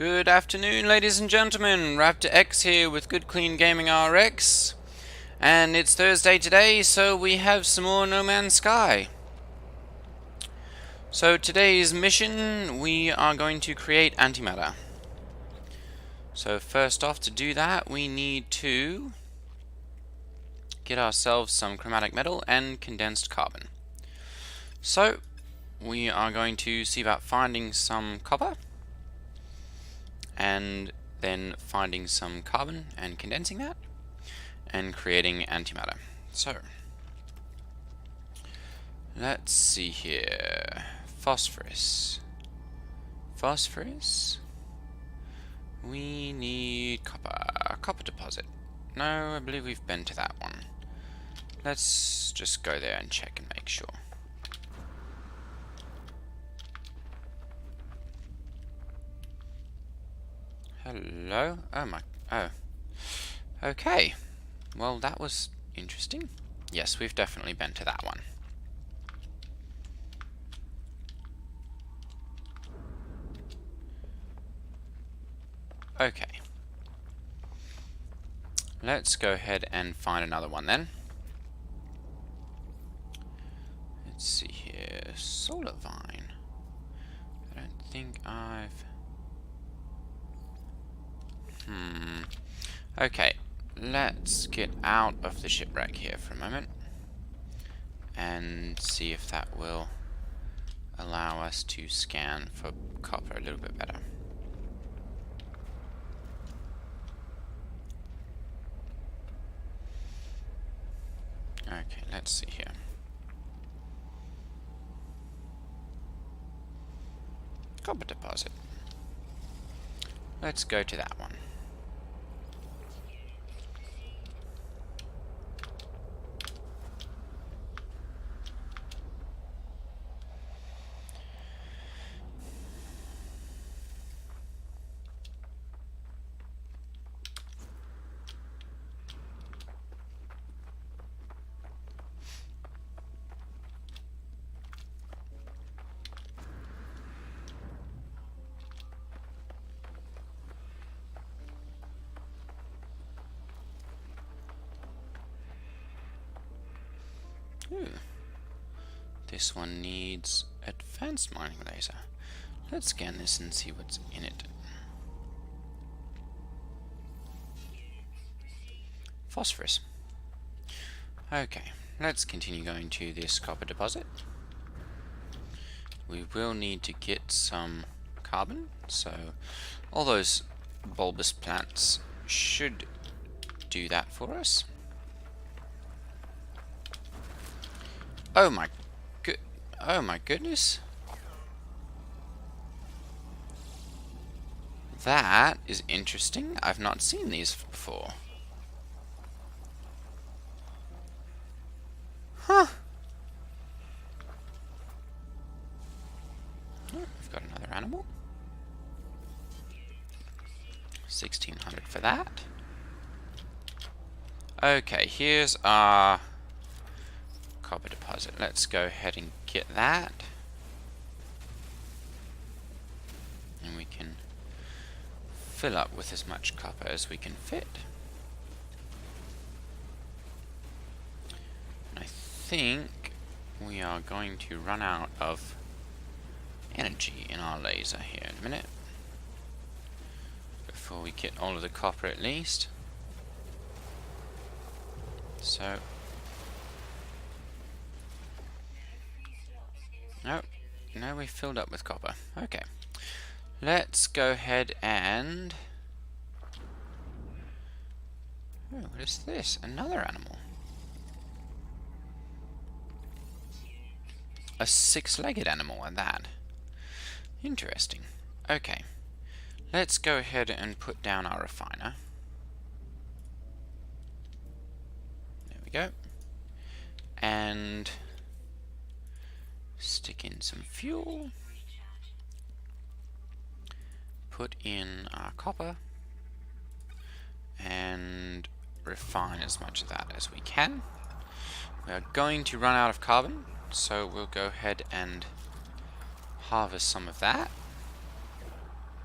Good afternoon, ladies and gentlemen. Raptor X here with Good Clean Gaming RX. And it's Thursday today, so we have some more No Man's Sky. So today's mission, we are going to create antimatter. So first off, to do that, we need to get ourselves some chromatic metal and condensed carbon. So we are going to see about finding some copper, and then finding some carbon and condensing that, and creating antimatter. So, let's see here. Phosphorus. Phosphorus. We need copper. Copper deposit. No, I believe we've been to that one. Let's just go there and check and make sure. Hello? Oh. Okay. Well, that was interesting. Yes, we've definitely been to that one. Okay. Let's go ahead and find another one then. Let's see here. Solar vine. I don't think I've... Okay, let's get out of the shipwreck here for a moment and see if that will allow us to scan for copper a little bit better. Okay, let's see here. Copper deposit. Let's go to that one. This one needs advanced mining laser. Let's scan this and see what's in it. Phosphorus. Okay, let's continue going to this copper deposit. We will need to get some carbon, so all those bulbous plants should do that for us. Oh my goodness. That is interesting. I've not seen these before. Huh. Oh, we've got another animal. 1600 for that. Okay, here's our copper deposit. Let's go ahead and get that. And we can fill up with as much copper as we can fit. And I think we are going to run out of energy in our laser here in a minute. Before we get all of the copper at least. So... No, we filled up with copper. Okay. Let's go ahead and... Oh, what is this? Another animal. A six-legged animal at that. Interesting. Okay. Let's go ahead and put down our refiner. There we go. And... stick in some fuel, put in our copper, and refine as much of that as we can. We are going to run out of carbon, so we'll go ahead and harvest some of that.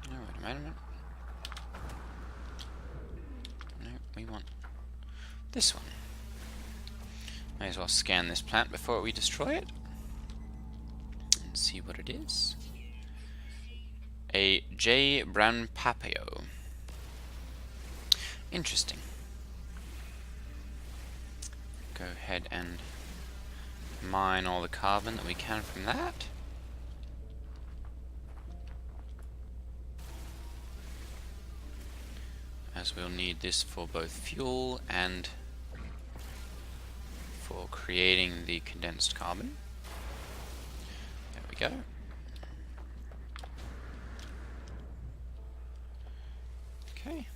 Oh, wait a moment. We want this one. May as well scan this plant before we destroy it and see what it is. A J. Brown Papio. Interesting. Go ahead and mine all the carbon that we can from that. As we'll need this for both fuel and for creating the condensed carbon. There we go. Okay.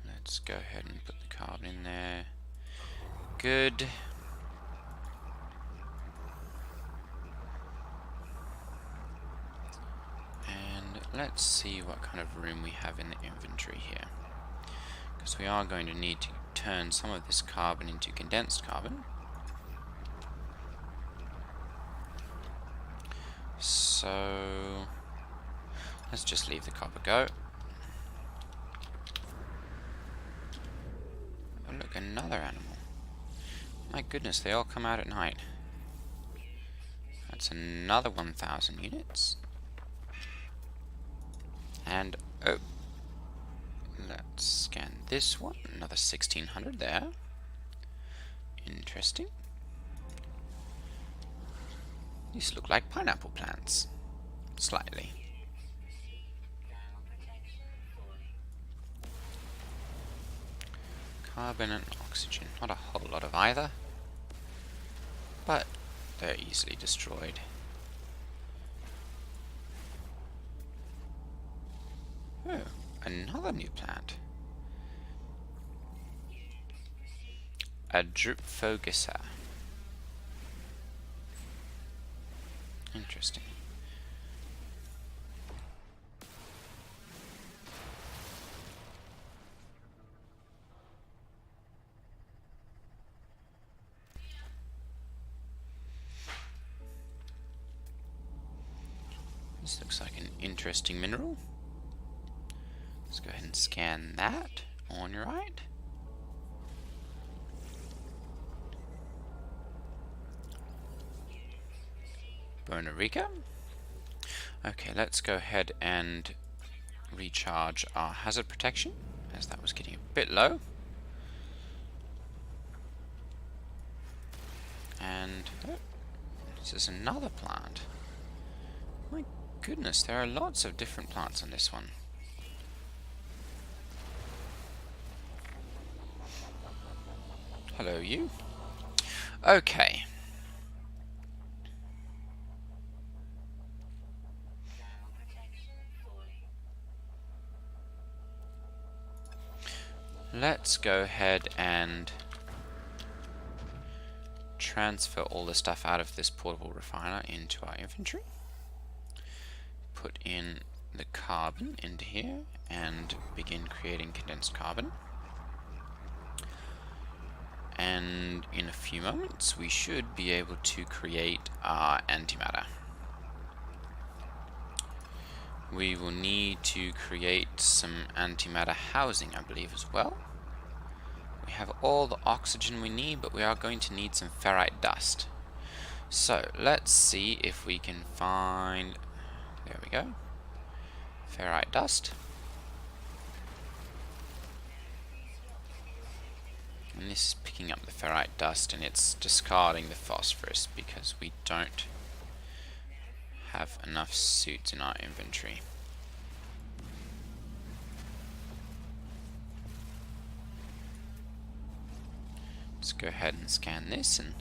Let's go ahead and put the carbon in there. Good. And let's see what kind of room we have in the inventory here. Because we are going to need to turn some of this carbon into condensed carbon. So let's just leave the copper go. Oh look, another animal. My goodness, they all come out at night. That's another 1,000 units. And oh, let's scan this one. Another 1,600 there. Interesting. These look like pineapple plants. Slightly. Carbon and oxygen. Not a whole lot of either. But they're easily destroyed. Oh, another new plant. A Drupfogissa. Interesting. This looks like an interesting mineral. Let's go ahead and scan that on your right. Bonarica. Okay, let's go ahead and recharge our hazard protection, as that was getting a bit low. And oh, this is another plant. My goodness, there are lots of different plants on this one. Hello, you. Okay. Let's go ahead and transfer all the stuff out of this portable refiner into our inventory. Put in the carbon into here and begin creating condensed carbon. And in a few moments we should be able to create our antimatter. We will need to create some antimatter housing, I believe, as well. We have all the oxygen we need, but we are going to need some ferrite dust. So let's see if we can find, there we go, ferrite dust. And this is picking up the ferrite dust and it's discarding the phosphorus because we don't have enough suits in our inventory. Let's go ahead and scan this and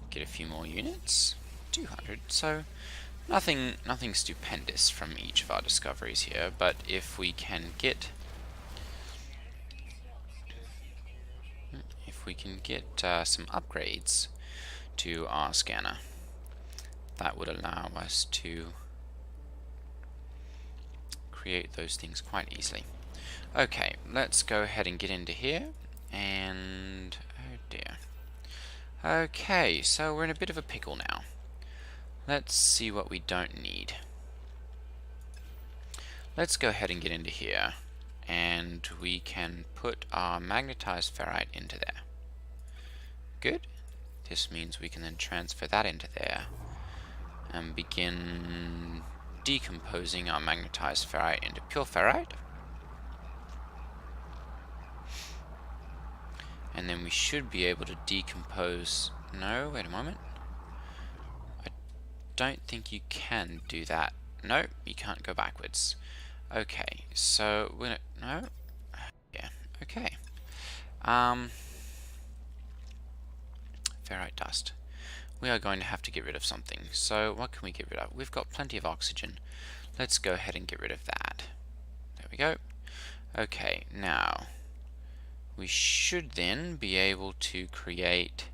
get a few more units. 200, so nothing stupendous from each of our discoveries here, but if we can get some upgrades to our scanner, that would allow us to create those things quite easily. Okay, let's go ahead and get into here, and oh dear. Okay, so we're in a bit of a pickle now. Let's see what we don't need. Let's go ahead and get into here and we can put our magnetized ferrite into there. Good. This means we can then transfer that into there and begin decomposing our magnetized ferrite into pure ferrite. And then we should be able to decompose... No, wait a moment. I don't think you can do that. No, you can't go backwards. Okay, so we're gonna... No? Yeah, okay. Ferrite dust. We are going to have to get rid of something. So what can we get rid of? We've got plenty of oxygen. Let's go ahead and get rid of that. There we go. Okay, now we should then be able to create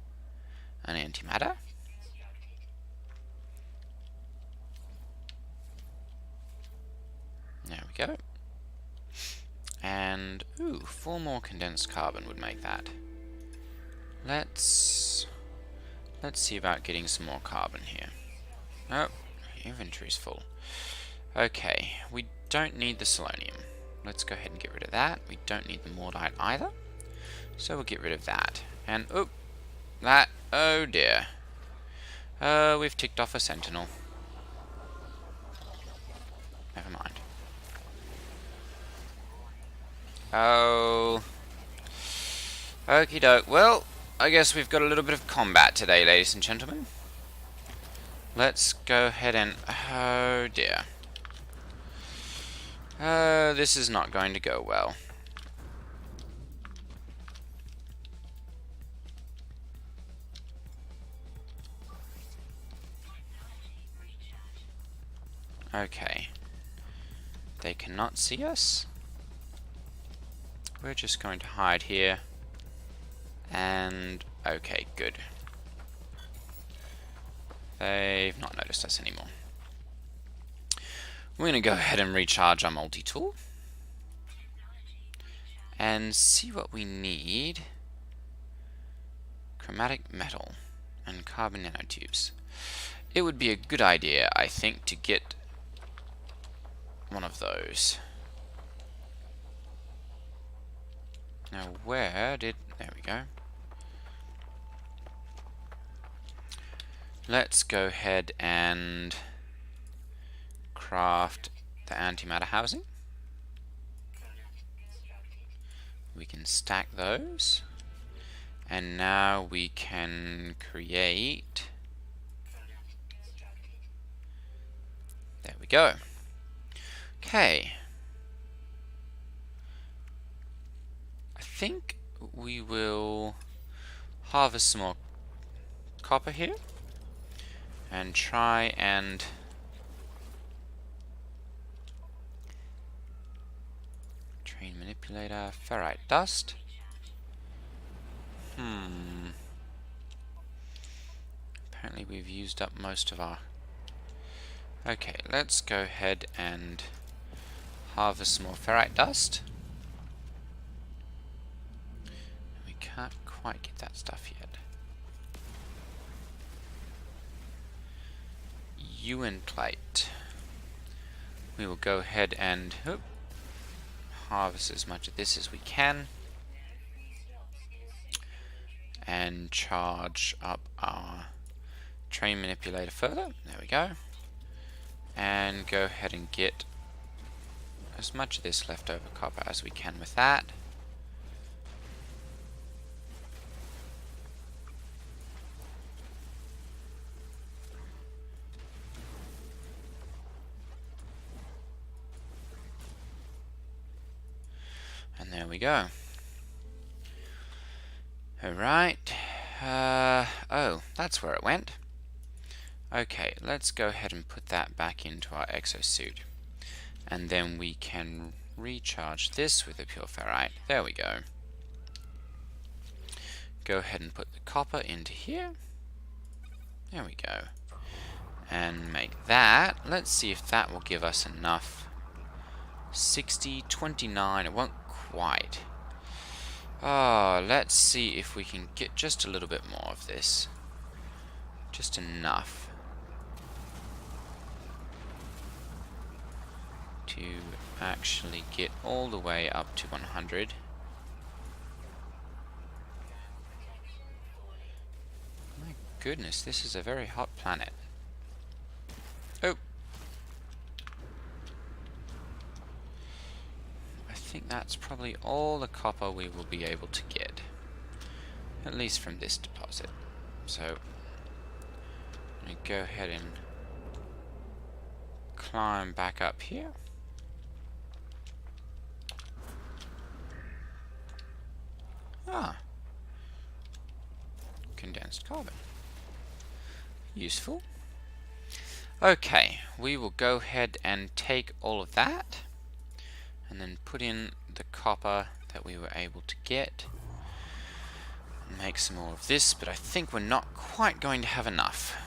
an antimatter. There we go. And, ooh, 4 more condensed carbon would make that. Let's see about getting some more carbon here. Oh, inventory's full. Okay, we don't need the selenium. Let's go ahead and get rid of that. We don't need the mortite either. So we'll get rid of that. And, oh, that, oh dear. We've ticked off a sentinel. Never mind. Oh. Okie doke. Well, I guess we've got a little bit of combat today, ladies and gentlemen. Let's go ahead and... Oh dear. This is not going to go well. Okay. They cannot see us. We're just going to hide here. And... okay, good. They've not noticed us anymore. We're going to go ahead and recharge our multi-tool. And see what we need. Chromatic metal and carbon nanotubes. It would be a good idea, I think, to get one of those. Now where did... there we go. Let's go ahead and craft the antimatter housing. We can stack those. And now we can create... there we go. Okay. I think we will harvest some more copper here and try and train manipulator, ferrite dust. Apparently we've used up most of our... okay, let's go ahead and harvest some more ferrite dust. We can't quite get that stuff yet. Ewan plate. We will go ahead and harvest as much of this as we can. And charge up our train manipulator further. There we go. And go ahead and get as much of this leftover copper as we can with that. And there we go. Alright. Oh, that's where it went. Okay, let's go ahead and put that back into our exosuit. And then we can recharge this with a pure ferrite. There we go. Go ahead and put the copper into here. There we go. And make that. Let's see if that will give us enough. 60, 29, it won't quite. Oh, let's see if we can get just a little bit more of this. Just enough to actually get all the way up to 100. My goodness, this is a very hot planet. Oh! I think that's probably all the copper we will be able to get. At least from this deposit. So, I'm going to go ahead and climb back up here. Ah. Condensed carbon. Useful. Okay, we will go ahead and take all of that and then put in the copper that we were able to get. Make some more of this, but I think we're not quite going to have enough.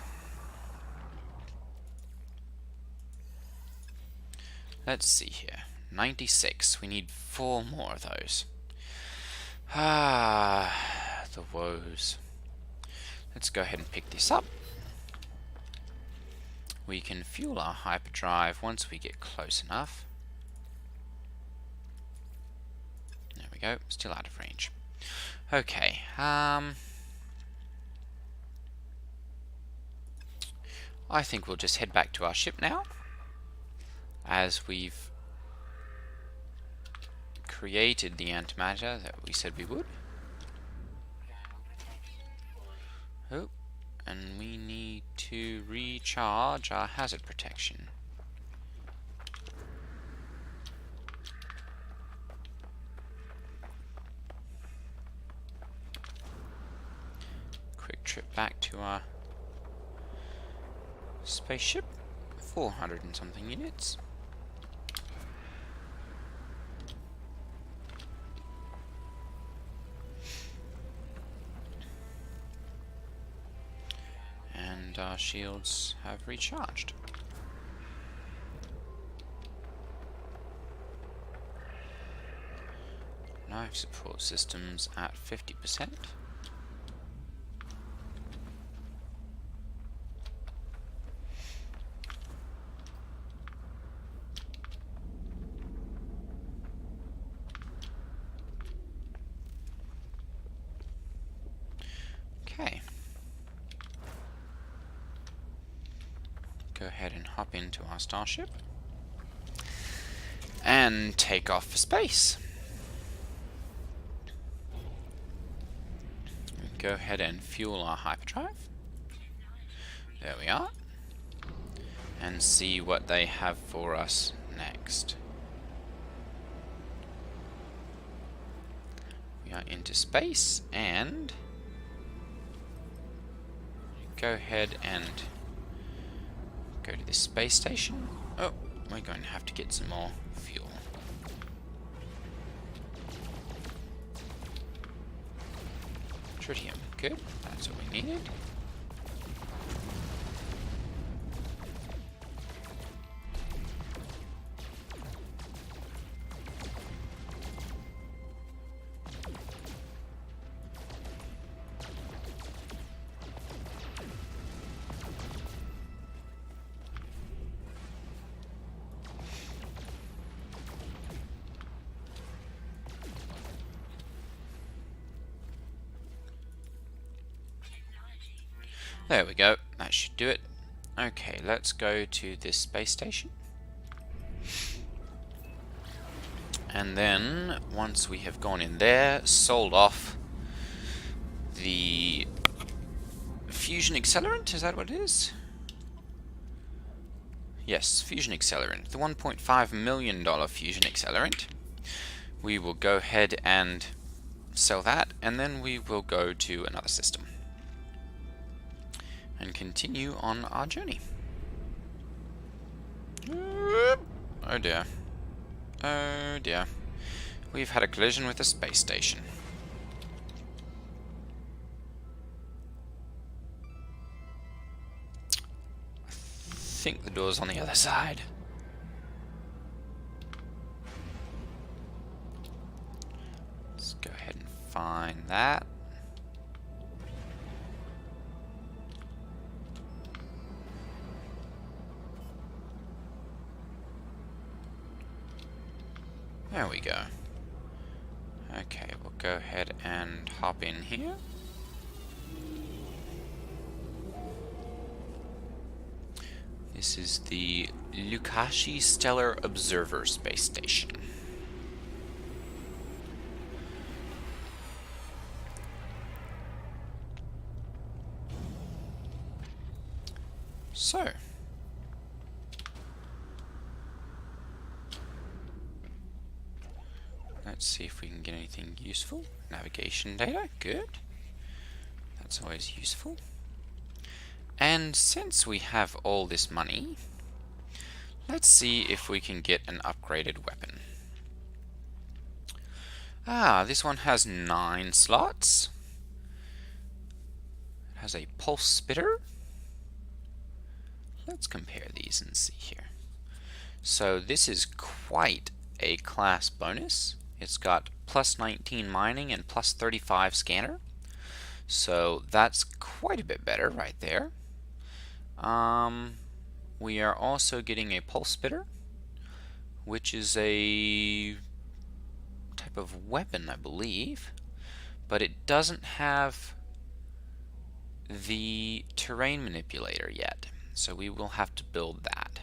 Let's see here. 96. We need 4 more of those. Ah, the woes. Let's go ahead and pick this up. We can fuel our hyperdrive once we get close enough. There we go. Still out of range. Okay, I think we'll just head back to our ship now, as we've created the antimatter that we said we would. Oh, and we need to recharge our hazard protection. Trip back to our spaceship. 400 and something units. And our shields have recharged. Life support systems at 50%. Okay. Go ahead and hop into our starship and take off for space. Go ahead and fuel our hyperdrive. There we are. And see what they have for us next. We are into space, and go ahead and go to this space station. Oh, we're going to have to get some more fuel. Tritium, good. That's what we needed. There we go, that should do it. Okay, let's go to this space station. And then, once we have gone in there, sold off the fusion accelerant, is that what it is? Yes, fusion accelerant, the $1.5 million fusion accelerant. We will go ahead and sell that, and then we will go to another system and continue on our journey. Oh dear. Oh dear. We've had a collision with a space station. I think the door's on the other side. Let's go ahead and find that. There we go. Okay, we'll go ahead and hop in here. This is the Lukashi Stellar Observer Space Station. So, let's see if we can get anything useful. Navigation data, good. That's always useful. And since we have all this money, let's see if we can get an upgraded weapon. Ah, this one has 9 slots. It has a pulse spitter. Let's compare these and see here. So this is quite a class bonus. It's got plus 19 mining and plus 35 scanner. So that's quite a bit better right there. We are also getting a pulse spitter, which is a type of weapon, I believe, but it doesn't have the terrain manipulator yet, so we will have to build that.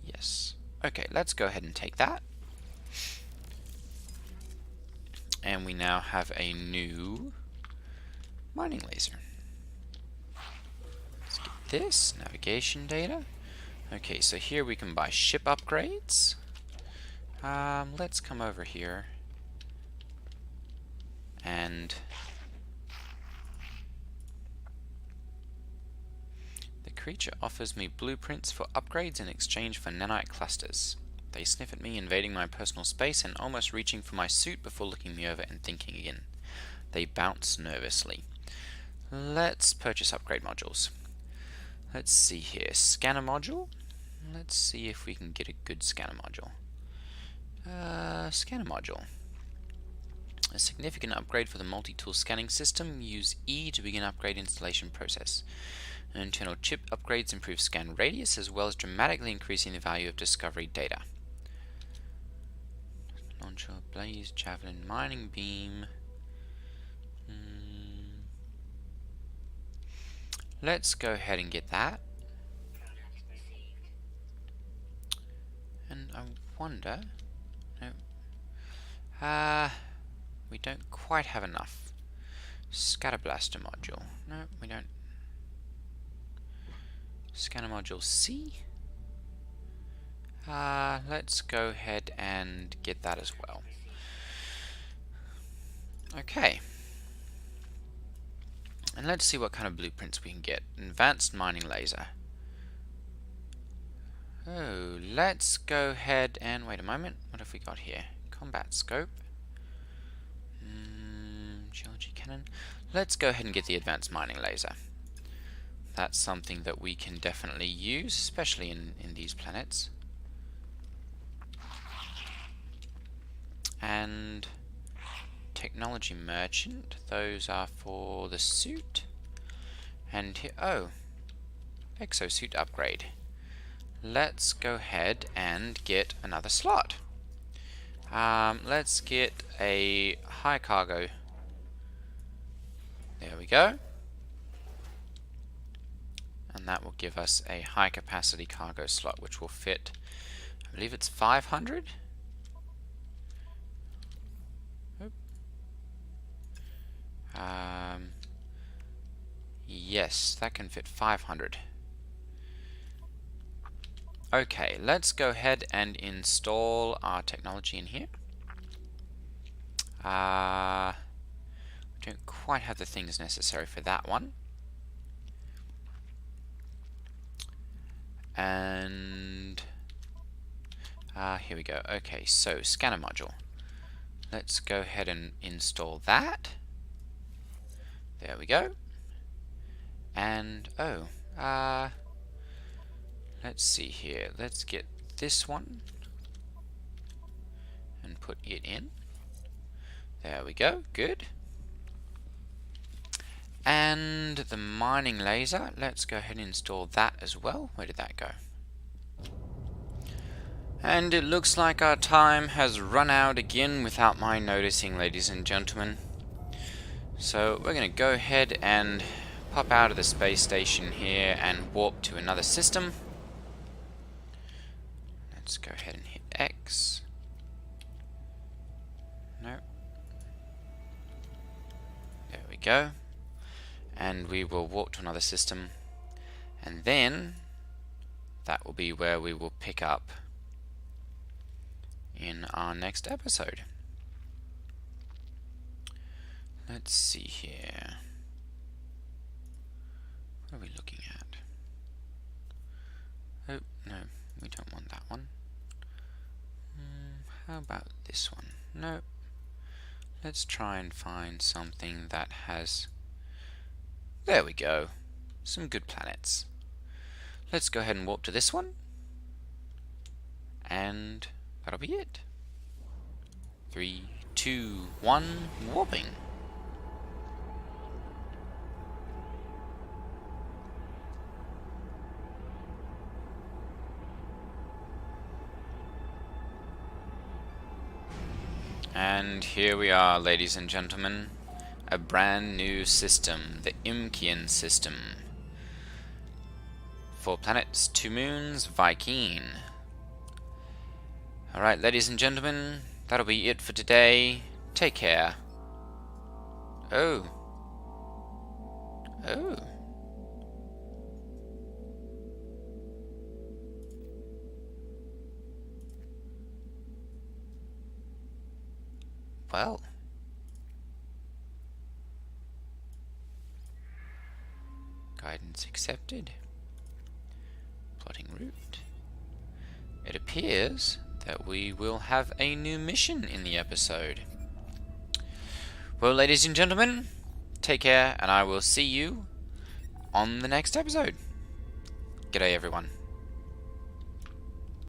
Yes. Okay, let's go ahead and take that. And we now have a new mining laser. Let's get this, navigation data. Okay, so here we can buy ship upgrades. Let's come over here and the creature offers me blueprints for upgrades in exchange for nanite clusters. They sniff at me, invading my personal space and almost reaching for my suit before looking me over and thinking again. They bounce nervously. Let's purchase upgrade modules. Let's see here. Scanner module. Let's see if we can get a good scanner module. Scanner module. A significant upgrade for the multi-tool scanning system. Use E to begin upgrade installation process. Internal chip upgrades improve scan radius as well as dramatically increasing the value of discovery data. Launcher, blaze, javelin, mining beam. Let's go ahead and get that. And I wonder... No. We don't quite have enough. Scatter blaster module. No, we don't. Scanner module C. Let's go ahead and get that as well. Okay. And let's see what kind of blueprints we can get. Advanced mining laser. Oh, let's go ahead and wait a moment. What have we got here? Combat scope. Geology cannon. Let's go ahead and get the advanced mining laser. That's something that we can definitely use, especially in these planets. And technology merchant, those are for the suit. And here, oh, exosuit upgrade. Let's go ahead and get another slot. Let's get a high cargo. There we go. And that will give us a high capacity cargo slot, which will fit, I believe it's 500. Yes, that can fit 500. Okay, let's go ahead and install our technology in here. We don't quite have the things necessary for that one. And here we go. Okay, so scanner module. Let's go ahead and install that. There we go. And let's see here. Let's get this one and put it in. There we go. Good. And the mining laser. Let's go ahead and install that as well. Where did that go? And it looks like our time has run out again without my noticing, ladies and gentlemen. So we're going to go ahead and pop out of the space station here and warp to another system. Let's go ahead and hit X. No. There we go. And we will warp to another system. And then that will be where we will pick up in our next episode. Let's see here. What are we looking at? Oh, no, we don't want that one. How about this one? No. Let's try and find something that has... There we go. Some good planets. Let's go ahead and warp to this one. And that'll be it. 3, 2, 1, warping. And here we are, ladies and gentlemen. A brand new system, the Imkian system. 4 planets, 2 moons, Viking. Alright, ladies and gentlemen, that'll be it for today. Take care. Oh. Oh. Well. Guidance accepted. Plotting route. It appears that we will have a new mission in the episode. Well, ladies and gentlemen, take care, and I will see you on the next episode. G'day, everyone.